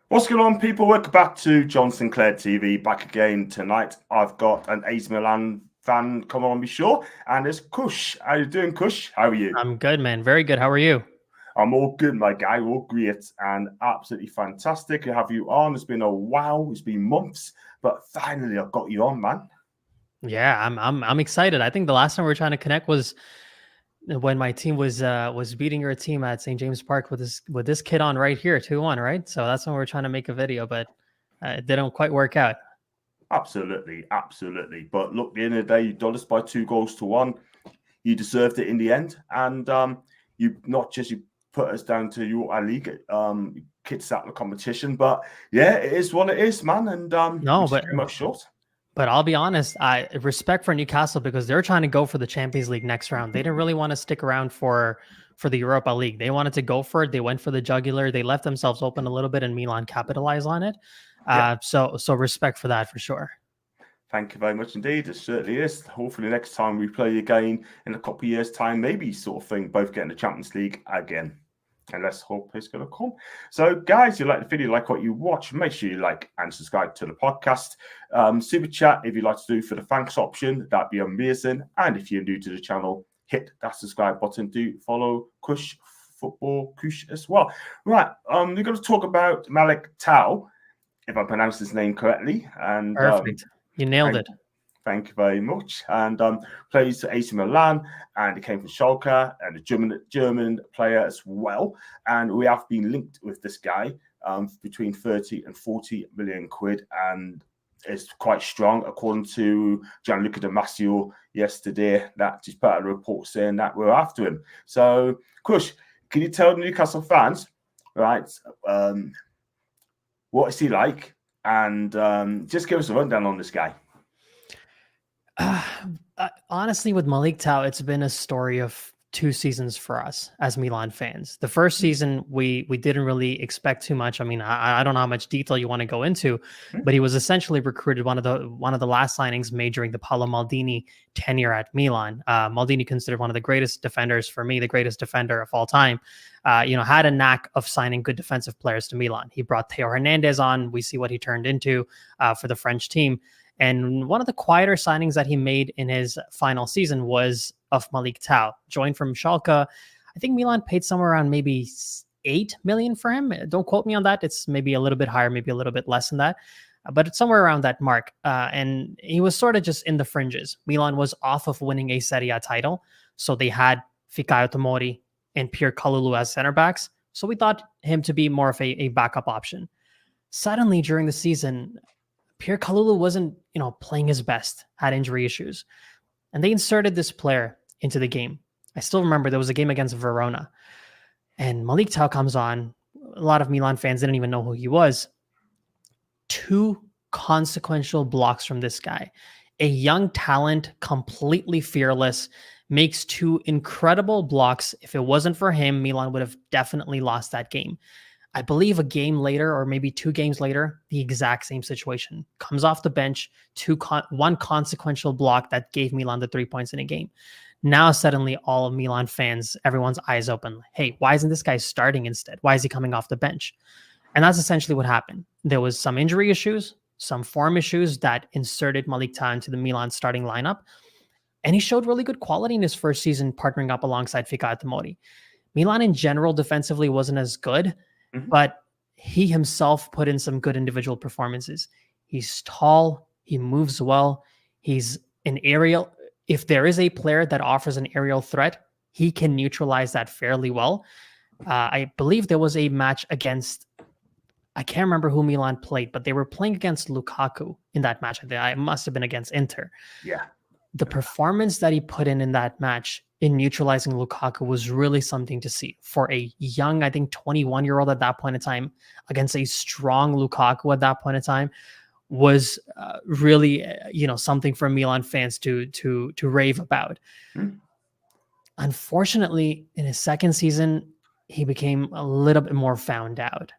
What's going on, people? Welcome back to John Sinclair TV. Back again tonight. I've got an AC Milan fan come on, be sure, and it's Kush. How you doing, Kush? How are you? I'm good, man. Very good. How are you? I'm all good, my guy. All great and absolutely fantastic to have you on. It's been a while. It's been months, but finally I've got you on, man. Yeah, I'm excited. I think the last time we were trying to connect was when my team was beating your team at St. James Park with this kid on right here, 2-1, right? So that's when we were trying to make a video, but it didn't quite work out. Absolutely, absolutely. But look, at the end of the day, you done us by 2-1. You deserved it in the end, and you not just you put us down to your league, kids out of the competition, but yeah, it is what it is, man. And No, we just but came up short. but I'll be honest, I respect for Newcastle because they're trying to go for the Champions League next round. They didn't really want to stick around for the Europa League. They wanted to go for it. They went for the jugular. They left themselves open a little bit, and Milan capitalized on it. Yeah. So respect for that for sure. Thank you very much indeed. It certainly is. Hopefully, next time we play again in a couple of years' time, maybe sort of thing, both getting the Champions League again. And let's hope it's going to come. So, guys, if you like the video, like what you watch, make sure you like and subscribe to the podcast. Super chat if you'd like to do for the thanks option, that'd be amazing. And if you're new to the channel, hit that subscribe button. Do follow Kush Football Kush as well. Right, we're going to talk about Malick Thiaw, if I pronounce his name correctly. And Perfect. You nailed it. Thank you very much. And plays for AC Milan, and he came from Schalke, and a German player as well. And we have been linked with this guy between 30 and 40 million quid, and it's quite strong, according to Gianluca Damasio yesterday. That just put out a report saying that we're after him. So, Kush, can you tell the Newcastle fans, right, what is he like? And just give us a rundown on this guy. Honestly, with Malick Thiaw, it's been a story of 2 seasons for us as Milan fans. The first season, we didn't really expect too much. I mean, I don't know how much detail you want to go into, but he was essentially recruited one of the last signings made during the Paolo Maldini tenure at Milan. Maldini, considered one of the greatest defenders, for me, the greatest defender of all time. Had a knack of signing good defensive players to Milan. He brought Theo Hernandez on. We see what he turned into for the French team. And one of the quieter signings that he made in his final season was of Malick Thiaw, joined from Schalke. I think Milan paid somewhere around maybe 8 million for him. Don't quote me on that. It's maybe a little bit higher, maybe a little bit less than that, but it's somewhere around that mark. And he was sort of just in the fringes. Milan was off of winning a Serie A title, so they had Fikayo Tomori and Pierre Kalulu as center backs. So we thought him to be more of a backup option. Suddenly, during the season, Pierre Kalulu wasn't, playing his best, had injury issues. And they inserted this player into the game. I still remember there was a game against Verona. And Malick Thiaw comes on. A lot of Milan fans didn't even know who he was. 2 consequential blocks from this guy. A young talent, completely fearless, makes 2 incredible blocks. If it wasn't for him, Milan would have definitely lost that game. I believe a game later, or maybe 2 games later, the exact same situation. Comes off the bench, 1 consequential block that gave Milan the 3 points in a game. Now suddenly all of Milan fans, everyone's eyes open. Hey, why isn't this guy starting instead? Why is he coming off the bench? And that's essentially what happened. There was some injury issues, some form issues that inserted Malick Thiaw into the Milan starting lineup. And he showed really good quality in his first season, partnering up alongside Fikayo Tomori. Milan in general defensively wasn't as good, but he himself put in some good individual performances. He's tall. He moves well. He's an aerial. If there is a player that offers an aerial threat, he can neutralize that fairly well. I believe there was a match against, I can't remember who Milan played, but they were playing against Lukaku in that match. I must have been against Inter. Yeah. The performance that he put in that match in neutralizing Lukaku was really something to see for a young, I think 21-year-old at that point in time, against a strong Lukaku at that point in time, was really, something for Milan fans to rave about. Unfortunately, in his second season, he became a little bit more found out.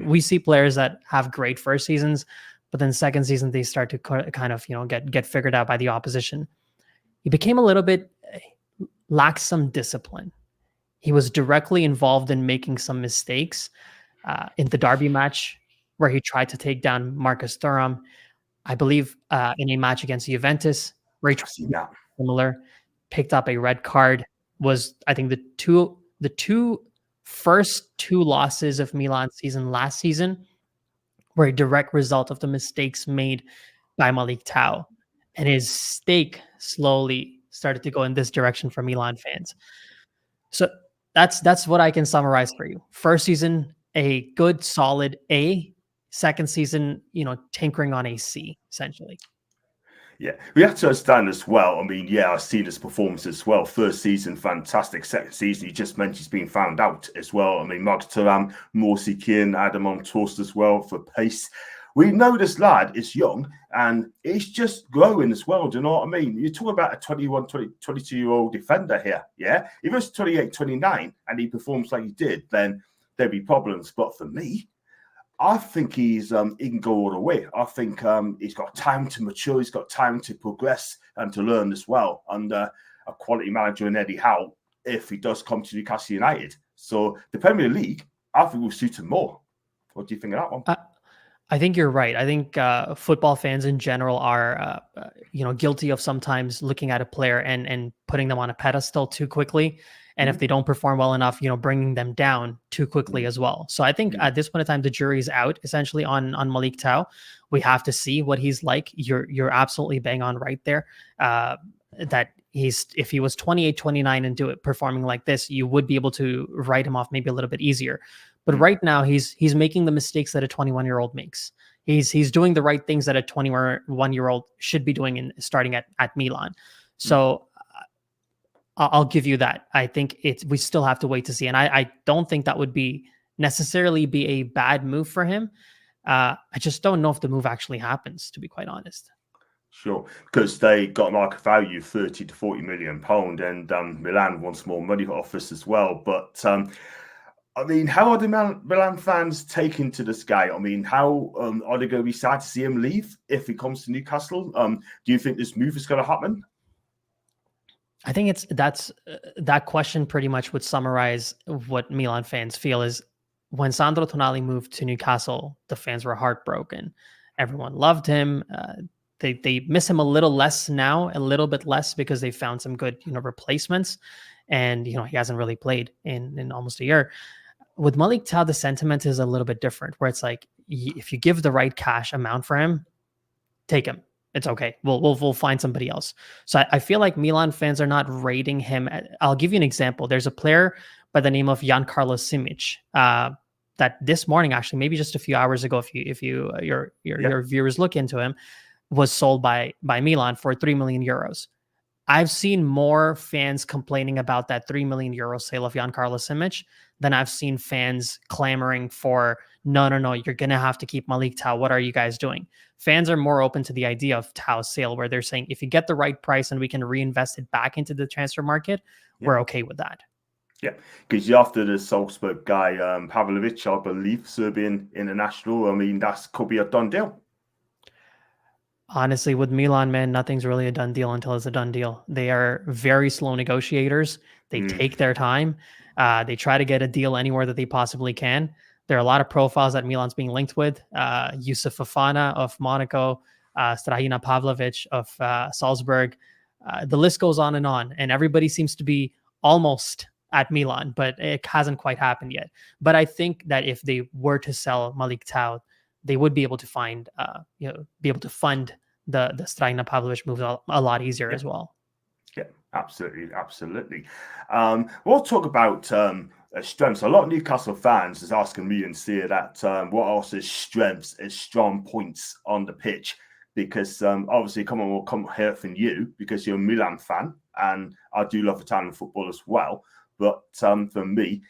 We see players that have great first seasons, but then second season, they start to kind of, get figured out by the opposition. He became a little bit, lacked some discipline. He was directly involved in making some mistakes. in the derby match where he tried to take down Marcus Thuram. I believe in a match against Juventus where he tried to do similar, picked up a red card. Was, I think, the first two losses of Milan season last season were a direct result of the mistakes made by Malick Thiaw, and his stake slowly started to go in this direction for Milan fans. So that's what I can summarize for you. First season, a good solid A. Second season, tinkering on a C, essentially. Yeah, we have to understand as well. I mean, yeah, I've seen his performance as well. First season, fantastic. Second season, you just mentioned he's been found out as well. I mean, Marcus Thuram, Morsi Kian, Adam on Toast as well for pace. We know this lad is young and he's just growing as well. Do you know what I mean? You're talking about a 21, 22-year-old defender here. Yeah. If he was 28, 29 and he performs like he did, then there'd be problems. But for me, I think he can go all the way. I think he's got time to mature. He's got time to progress and to learn as well under a quality manager in Eddie Howe if he does come to Newcastle United. So the Premier League, I think, will suit him more. What do you think of that one? I think you're right. I think football fans in general are, guilty of sometimes looking at a player and putting them on a pedestal too quickly. And if they don't perform well enough, bringing them down too quickly as well. So I think at this point in time, the jury's out essentially on Malick Thiaw. We have to see what he's like. You're absolutely bang on right there. That if he was 28, 29 and performing like this, you would be able to write him off maybe a little bit easier. But right now, he's making the mistakes that a 21-year-old makes. He's doing the right things that a 21-year-old should be doing starting at Milan. So I'll give you that. I think we still have to wait to see. And I don't think that would necessarily be a bad move for him. I just don't know if the move actually happens, to be quite honest. Sure, because they got market value 30 to 40 million pound, and Milan wants more money off us as well. But I mean, how are the Milan fans taking to this guy? I mean, how are they going to be sad to see him leave if he comes to Newcastle? Do you think this move is going to happen? I think that question pretty much would summarize what Milan fans feel is when Sandro Tonali moved to Newcastle, the fans were heartbroken. Everyone loved him. They miss him a little less now, a little bit less because they found some good, replacements. And, he hasn't really played in almost a year. With Malick Thiaw, the sentiment is a little bit different, where it's like, if you give the right cash amount for him, take him. It's okay. We'll find somebody else. So I feel like Milan fans are not rating him. I'll give you an example. There's a player by the name of Giancarlo Simic that this morning, actually, maybe just a few hours ago, if your viewers look into him, was sold by Milan for 3 million euros. I've seen more fans complaining about that 3 million euro sale of Giancarlo Simic than I've seen fans clamoring for, no, you're going to have to keep Malick Thiaw. What are you guys doing? Fans are more open to the idea of Thiaw's sale, where they're saying, if you get the right price and we can reinvest it back into the transfer market, we're okay with that. Yeah, because after the Salzburg guy, Pavlovic, I believe, Serbian international, I mean, that could be a done deal. Honestly, with Milan, man, nothing's really a done deal until it's a done deal. They are very slow negotiators. They take their time. They try to get a deal anywhere that they possibly can. There are a lot of profiles that Milan's being linked with. Yusuf Fofana of Monaco, Strahina Pavlovic of Salzburg. The list goes on, and everybody seems to be almost at Milan, but it hasn't quite happened yet. But I think that if they were to sell Malick Thiaw, they would be able to fund the Strahina Pavlovic move a lot easier as well. Yeah, absolutely. We'll talk about strengths. A lot of Newcastle fans is asking me and see that what else is strengths, is strong points on the pitch, because obviously we'll come here from you because you're a Milan fan, and I do love Italian football as well. But for me,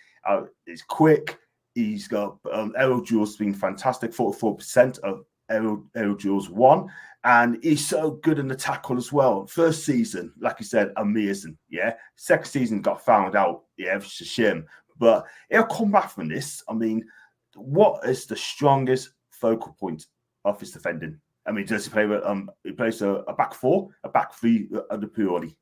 it's quick. He's got aerial duels being fantastic, 44% of aerial duels won. And he's so good in the tackle as well. First season, like you said, amazing. Yeah. Second season got found out. Yeah, it's a shame. But he'll come back from this. I mean, what is the strongest focal point of his defending? I mean, does he play with he plays a back four, a back three under Pioli?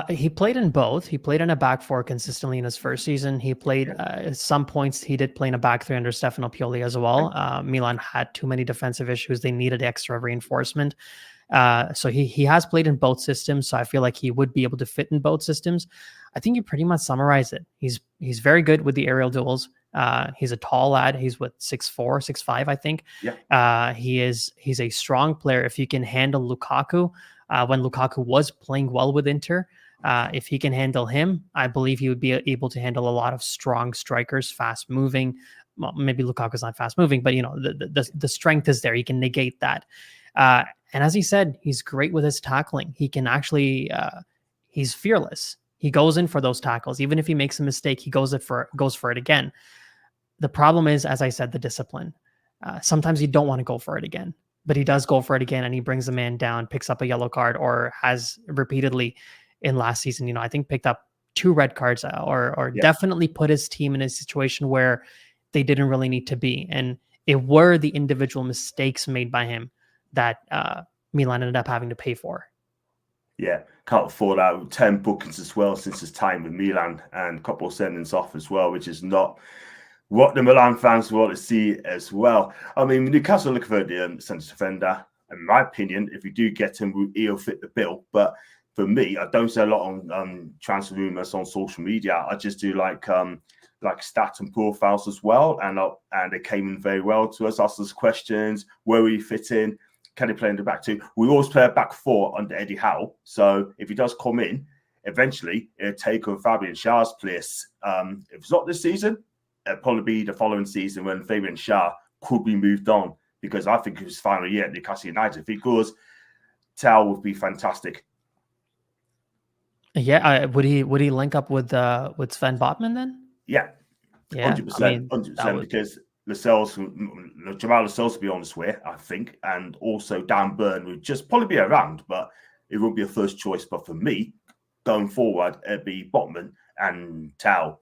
He played in both. He played in a back four consistently in his first season. He played at some points. He did play in a back three under Stefano Pioli as well. Milan had too many defensive issues. They needed extra reinforcement. So he has played in both systems. So I feel like he would be able to fit in both systems. I think you pretty much summarize it. He's very good with the aerial duels. He's a tall lad. He's with 6'4", 6'5", I think. Yeah. He's a strong player. If you can handle Lukaku, when Lukaku was playing well with Inter, if he can handle him, I believe he would be able to handle a lot of strong strikers, fast moving. Well, maybe Lukaku's not fast moving, but the strength is there. He can negate that. And as he said, he's great with his tackling. He can actually, he's fearless. He goes in for those tackles. Even if he makes a mistake, he goes for it again. The problem is, as I said, the discipline. Sometimes you don't want to go for it again, but he does go for it again, and he brings the man down, picks up a yellow card, or has repeatedly in last season, I think picked up 2 red cards, or definitely put his team in a situation where they didn't really need to be. And it were the individual mistakes made by him that Milan ended up having to pay for. Yeah, can't afford out 10 bookings as well since his time with Milan, and a couple of sendings off as well, which is not what the Milan fans want to see as well. I mean, Newcastle looking for the centre defender. In my opinion, if you do get him, he'll fit the bill. But for me, I don't say a lot on transfer rumours on social media. I just do like stats and profiles as well. And they came in very well to us, asked us questions, where will he fit in? Can he play in the back two? We always play a back four under Eddie Howe. So if he does come in, eventually it'll take over Fabian Schär's place. If it's not this season, it'll probably be the following season when Fabian Schär could be moved on, because I think his final year at Newcastle United, if he goes, Thiaw would be fantastic. Yeah, would he link up with Sven Botman then? Yeah, 100%, 100%, because Jamal Lascelles will be on his way, I think, and also Dan Burn would just probably be around, but it won't be a first choice. But for me, going forward, it'd be Botman and Thiaw.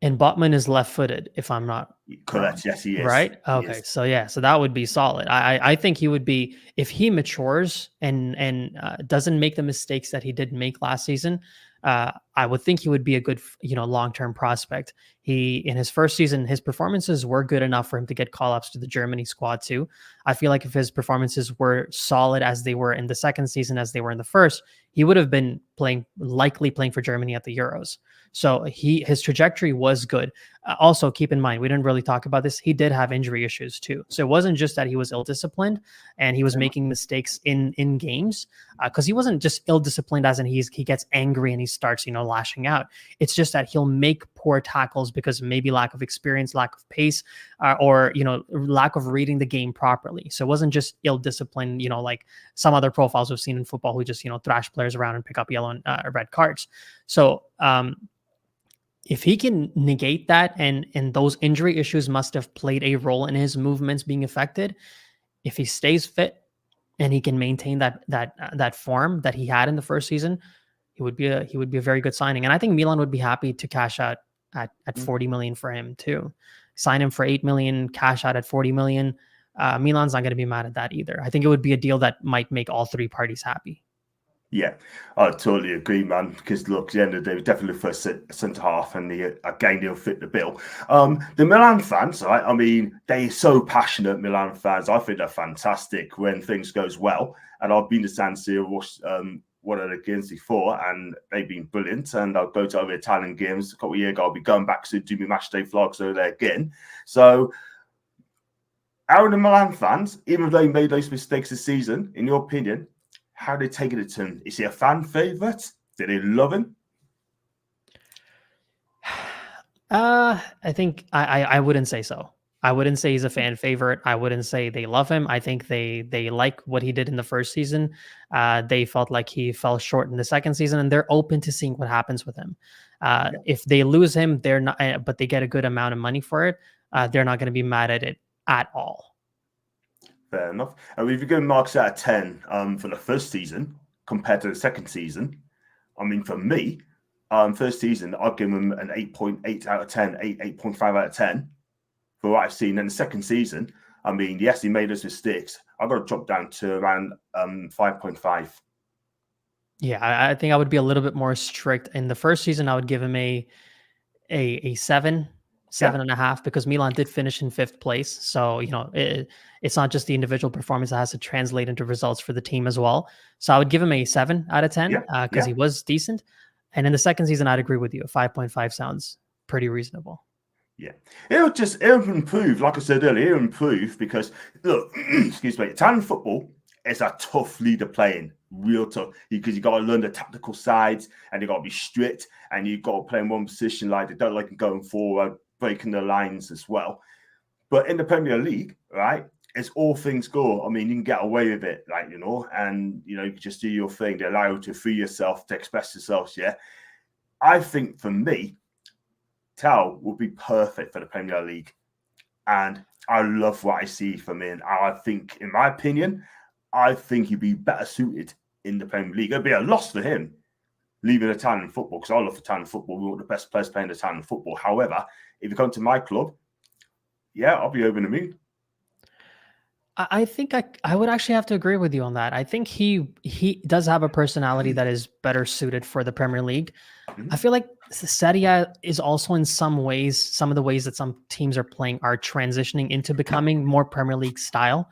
And Botman is left-footed, if I'm not correct. wrong. Yes, he is. Right? Okay. So that would be solid. I think he would be, if he matures and doesn't make the mistakes that he did make last season. I would think he would be a good, long-term prospect. In his first season, his performances were good enough for him to get call-ups to the Germany squad too. I feel like if his performances were solid as they were in the second season, as they were in the first, he would have been likely playing for Germany at the Euros. So his trajectory was good. Also, keep in mind, we didn't really talk about this. He did have injury issues too. So it wasn't just that he was ill-disciplined and he was making mistakes in games, because he wasn't just ill-disciplined as in he gets angry and he starts, lashing out. It's just that he'll make poor tackles because maybe lack of experience, lack of pace, or, lack of reading the game properly. So it wasn't just ill-discipline, like some other profiles we've seen in football who just, thrash players around and pick up yellow and red cards. So, if he can negate that, and those injury issues must have played a role in his movements being affected, if he stays fit and he can maintain that form that he had in the first season, he would be a very good signing. And I think Milan would be happy to cash out at 40 million for him too. Sign him for 8 million, cash out at 40 million. Milan's not going to be mad at that either. I think it would be a deal that might make all 3 parties happy. Yeah, I totally agree, man. Because look, at the end of the day, we definitely look for a centre half, and again, they'll fit the bill. The Milan fans, right? I mean, they're so passionate. Milan fans, I think they're fantastic when things goes well. And I've been to San Siro, watched one of the games before, and they've been brilliant. And I'll go to other Italian games a couple of years ago. I'll be going back to do my match day vlogs over there again. So, out of the Milan fans, even though they made those mistakes this season, in your opinion, how are they taking it to him? Is he a fan favourite? Do they love him? I think I wouldn't say so. I wouldn't say he's a fan favorite. I wouldn't say they love him. I think they like what he did in the first season. They felt like he fell short in the second season, and they're open to seeing what happens with him. If they lose him, they're not, but they get a good amount of money for it. They're not going to be mad at it at all. Fair enough. And if you go marks out of 10 for the first season compared to the second season, I mean, for me, first season, I'd give him an 8.8 out of 10, 8.5 out of 10 for what I've seen. In the second season, I mean, yes, he made those mistakes. I've got to drop down to around 5.5. Yeah, I think I would be a little bit more strict. In the first season, I would give him a seven, Yeah, 7.5, because Milan did finish in fifth place. So, it's not just the individual performance that has to translate into results for the team as well. So I would give him a 7 out of 10 yeah, because yeah. he was decent. And in the second season, I'd agree with you. 5.5 sounds pretty reasonable. Yeah, it'll improve. Like I said earlier, it'll improve because look, excuse me, Italian football is a tough leader playing, real tough. Because you got to learn the tactical sides, and you got to be strict, and you got to play in one position. Like they don't like going forward, breaking the lines as well. But in the Premier League, right, it's all things go. I mean, you can get away with it, like and you can just do your thing. They allow you to free yourself, to express yourself. Yeah, I think for me, Tao would be perfect for the Premier League. And I love what I see from him. I think, in my opinion, I think he'd be better suited in the Premier League. It'd be a loss for him leaving Italian football, because I love Italian football. We want the best players playing Italian football. However, if you come to my club, yeah, I'll be over the moon. I think I would actually have to agree with you on that. I think he does have a personality that is better suited for the Premier League. I feel like Serie A is also in some ways, some of the ways that some teams are playing are transitioning into becoming more Premier League style.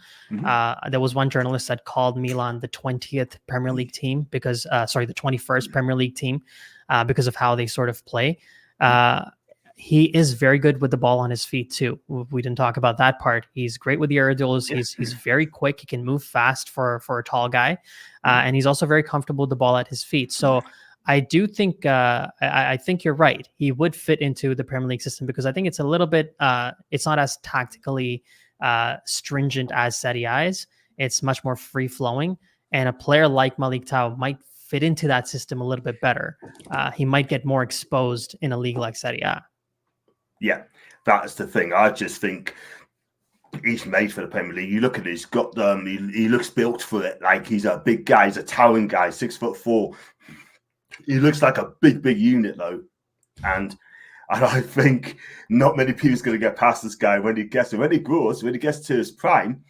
There was one journalist that called Milan the 20th Premier League team because, the 21st Premier League team because of how they sort of play. He is very good with the ball on his feet too. We didn't talk about that part. He's great with the aerials. He's very quick. He can move fast for a tall guy, and he's also very comfortable with the ball at his feet. So I do think I think you're right. He would fit into the Premier League system because I think it's a little bit. It's not as tactically stringent as Serie A's. It's much more free flowing, and a player like Malick Thiaw might fit into that system a little bit better. He might get more exposed in a league like Serie A. Yeah, that's the thing. I just think he's made for the Premier League. You look at it, he's got them. He looks built for it. Like he's a big guy. He's a towering guy, 6'4". He looks like a big unit though, and I think not many people's going to get past this guy when he gets to his prime.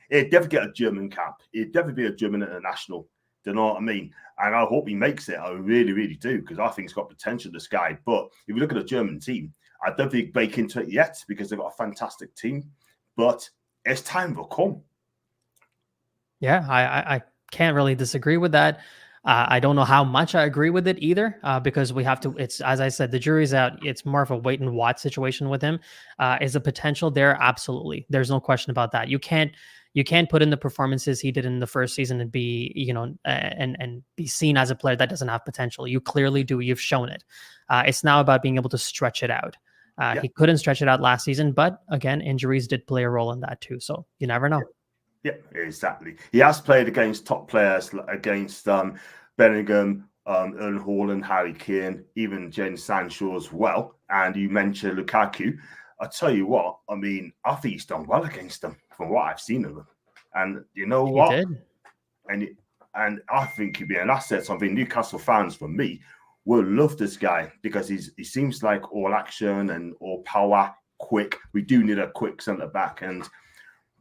He'd definitely get a German cap. He'd definitely be a German international. Do you know what I mean? And I hope he makes it. I really do, because I think he's got potential, this guy. But if you look at the German team, I don't think break into it yet because they've got a fantastic team. But it's time will come. Yeah, I can't really disagree with that. I don't know how much I agree with it either, because we have to. It's, as I said, the jury's out. It's more of a wait and watch situation with him. Is the potential there? Absolutely. There's no question about that. You can't put in the performances he did in the first season and be, and be seen as a player that doesn't have potential. You clearly do. You've shown it. It's now about being able to stretch it out. He couldn't stretch it out last season, but again, injuries did play a role in that too. So you never know. Yeah, exactly. He has played against top players, against Bellingham, Erling Haaland, Harry Kane, even Jadon Sancho as well. And you mentioned Lukaku. I tell you what, I mean, I think he's done well against them from what I've seen of him. And you know what? He did. And I think he'd be an asset. So I think Newcastle fans, for me, will love this guy because he seems like all action and all power, quick. We do need a quick centre back. And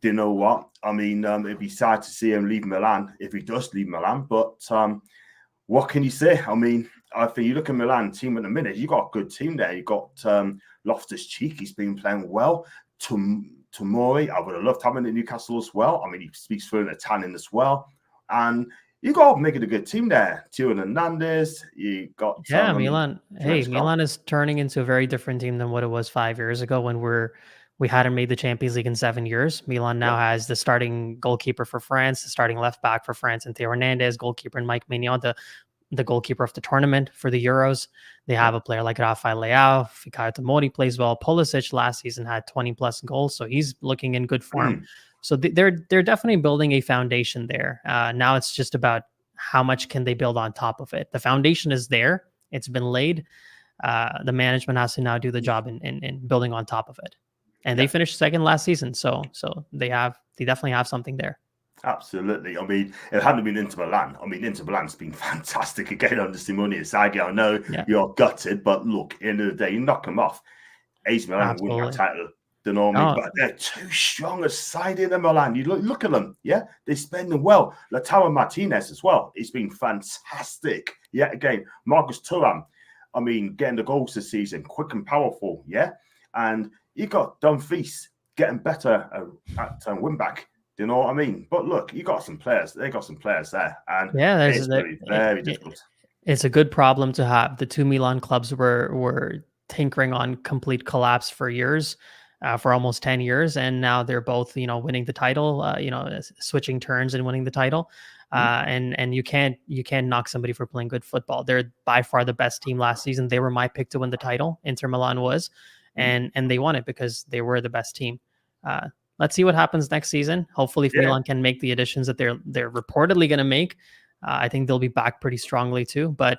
do you know what? I mean, it'd be sad to see him leave Milan if he does leave Milan. But what can you say? I mean, I think you look at Milan team at the minute, you got a good team there. You got Loftus-Cheek, he's been playing well. Tomori, I would have loved having at Newcastle as well. I mean, he speaks fluent Italian as well. And you got to make it a good team there. Tio Hernandez, you got Milan. Hey, Milan is turning into a very different team than what it was 5 years ago when we hadn't made the Champions League in 7 years. Milan now has the starting goalkeeper for France, the starting left back for France, and Theo Hernandez, goalkeeper, and Mike Maignan, the goalkeeper of the tournament for the Euros. They have a player like Rafael Leao. Fikayo Tomori plays well. Pulisic last season had 20 plus goals, so he's looking in good form. So they're definitely building a foundation there. Now it's just about how much can they build on top of it. The foundation is there. It's been laid. The management has to now do the job in building on top of it. And they finished second last season, so they definitely have something there. Absolutely. I mean, it hadn't been Inter Milan. I mean, Inter Milan's been fantastic again under Simone Inzaghi. I know you're gutted, but look, end of the day, you knock them off. AC Milan win that title. Do you know what I mean? Oh, But they're too strong a side in the Milan. You look at them, yeah? They're too strong a side in the Milan. You look at them, yeah? They spend them well. Lautaro Martinez as well. He's been fantastic. Yet again, Marcus Thuram, I mean, getting the goals this season, quick and powerful, yeah? And you got Dumfries getting better at win back. Do you know what I mean? But look, you got some players. They got some players there. And yeah, it's going to be very difficult. it's a good problem to have. The two Milan clubs were tinkering on complete collapse for years, for almost 10 years, and now they're both, winning the title, switching turns and winning the title. And you can't knock somebody for playing good football. They're by far the best team last season. They were my pick to win the title. Inter Milan was, and they won it because they were the best team. Let's see what happens next season. Hopefully, if Milan can make the additions that they're reportedly going to make, I think they'll be back pretty strongly too. But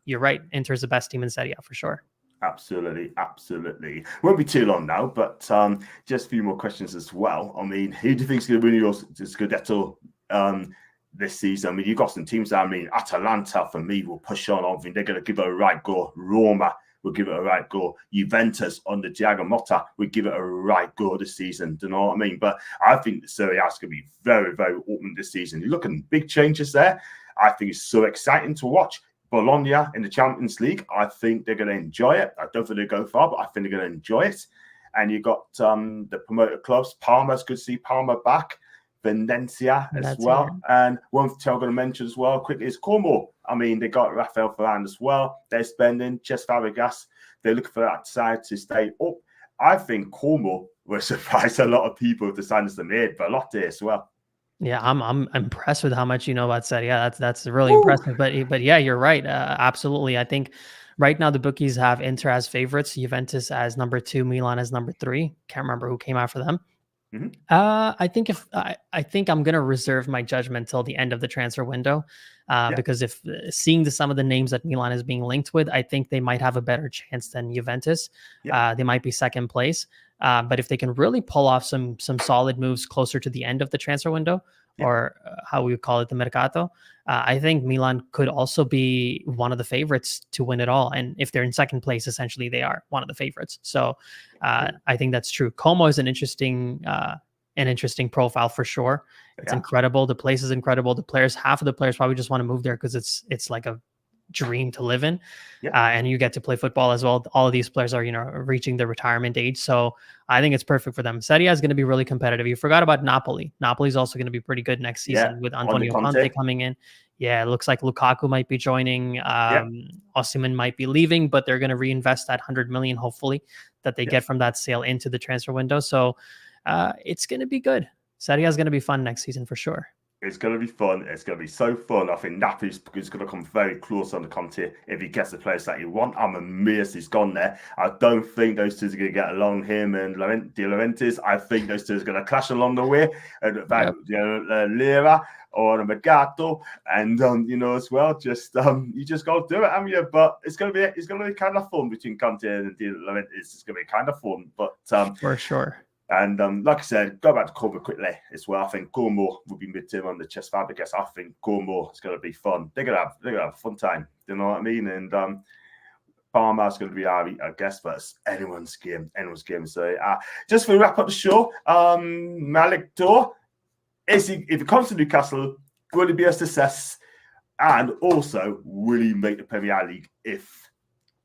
you're right, Inter's the best team in Serie A for sure. Absolutely. Won't be too long now, but just a few more questions as well. I mean, who do you think is going to win your Scudetto this season? I mean, you've got some teams there. I mean, Atalanta, for me, will push on. I think they're going to give it a right go. Roma will give it a right go. Juventus under Thiago Motta will give it a right go this season. Do you know what I mean? But I think the Serie A is going to be very, very open this season. You're looking at big changes there. I think it's so exciting to watch. Bologna in the Champions League, I think they're going to enjoy it. I don't think they'll go far, but I think they're going to enjoy it. And you got the promoted clubs. Parma's good to see Parma back. Valencia as well. And one thing I'm going to mention as well quickly is Como. I mean, they got Rafael Varane as well. They're spending. Cesc Fabregas. They're looking for that side to stay up. I think Como will surprise a lot of people if the signings they made, but a lot there as well. Yeah, I'm impressed with how much you know about Serie A. That's really impressive. But yeah, you're right. Absolutely. I think right now the bookies have Inter as favorites, Juventus as number 2, Milan as number 3. Can't remember who came after them. I think I'm gonna reserve my judgment till the end of the transfer window, because if seeing some of the names that Milan is being linked with, I think they might have a better chance than Juventus. They might be second place. But if they can really pull off some solid moves closer to the end of the transfer window, or how we would call it, the mercato, I think Milan could also be one of the favorites to win it all. And if they're in second place, essentially they are one of the favorites. So I think that's true. Como is an interesting profile for sure. It's incredible. The place is incredible. The players, half of the players probably just want to move there because it's like a dream to live in, and you get to play football as well. All of these players are reaching the retirement age, so I think it's perfect for them. Serie A is going to be really competitive. You forgot about Napoli. Napoli's also going to be pretty good next season with Antonio Conte coming in. It looks like Lukaku might be joining. Osimhen might be leaving, but they're going to reinvest that 100 million hopefully that they get from that sale into the transfer window. So it's going to be good. Serie A is going to be fun next season for sure. It's going to be fun. It's going to be so fun. I think Napoli's going to come very close on the Conte if he gets the players that you want. I'm amazed he's gone there. I don't think those two are going to get along, him and De Laurentiis. I think those two are going to clash along the way. Lira or the Mercato, and as well. Just you just got to do it, haven't you? But it's going to be kind of fun between Conte and De Laurentiis. It's going to be kind of fun, but for sure. And like I said, go back to Como quickly as well. I think Como will be mid-term on the Cesc Fabregas. I think Como is going to be fun. They're going to have a fun time. You know what I mean? And Parma's going to be our guest, but it's anyone's game. So just to wrap up the show, Malick Thiaw, if it comes to Newcastle, will he be a success? And also, will he make the Premier League?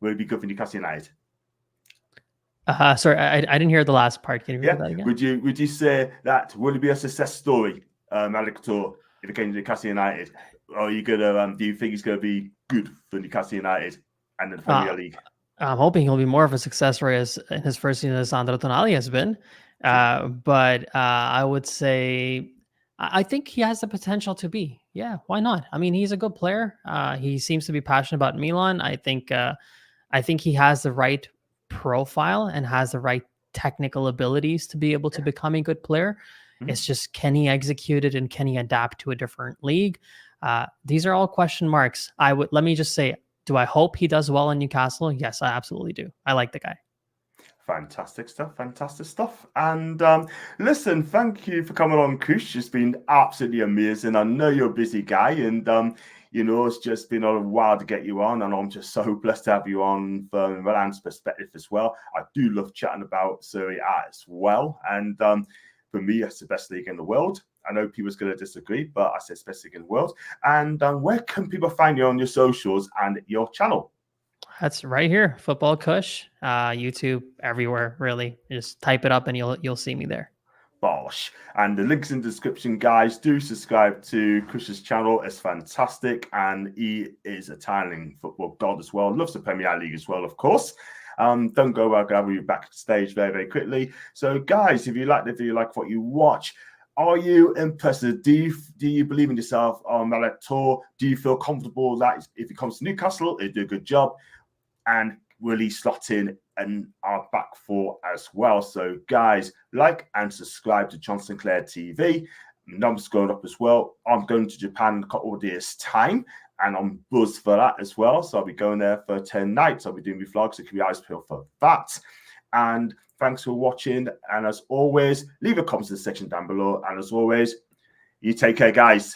Will he be good for Newcastle United? Sorry, I didn't hear the last part. Can you repeat that again? Would you say that will it be a success story, Malick Thiaw, if it came to Newcastle United? Or are you gonna do you think he's gonna be good for Newcastle United and the Premier League? I'm hoping he'll be more of a success story as in his first season as Sandro Tonali has been. But I would say I think he has the potential to be. Yeah, why not? I mean, he's a good player. He seems to be passionate about Milan. I think he has the right profile and has the right technical abilities to be able to become a good player. It's just, can he execute it and can he adapt to a different league? These are all question marks. Let me just say, do I hope he does well in Newcastle? Yes, I absolutely do. I like the guy. Fantastic stuff. And listen, thank you for coming on, Kush. It's been absolutely amazing. I know you're a busy guy, and You know, it's just been a while to get you on, and I'm just so blessed to have you on from Milan's perspective as well. I do love chatting about Serie A as well, and for me, it's the best league in the world. I know people's going to disagree, but I say it's the best league in the world. And where can people find you on your socials and your channel? That's right here, Football Kush, YouTube, everywhere. Really, just type it up and you'll see me there. Bosh. And the links in the description, guys. Do subscribe to Kush's channel. It's fantastic. And he is Italian football god as well. Loves the Premier League as well, of course. Don't go away. I'll be backstage very, very quickly. So, guys, if you like the video, like what you watch, are you impressed? Do you believe in yourself on Malick Thiaw? Do you feel comfortable that if he comes to Newcastle, he'll do a good job? And will he slot in our back four as well? So, guys, like and subscribe to John Sinclair TV. Numbers going up as well. I'm going to Japan in a couple of days' time, and I'm buzzed for that as well. So I'll be going there for 10 nights. I'll be doing my vlogs, so keep your eyes peeled for that. And thanks for watching. And as always, leave a comment in the section down below. And as always, you take care, guys.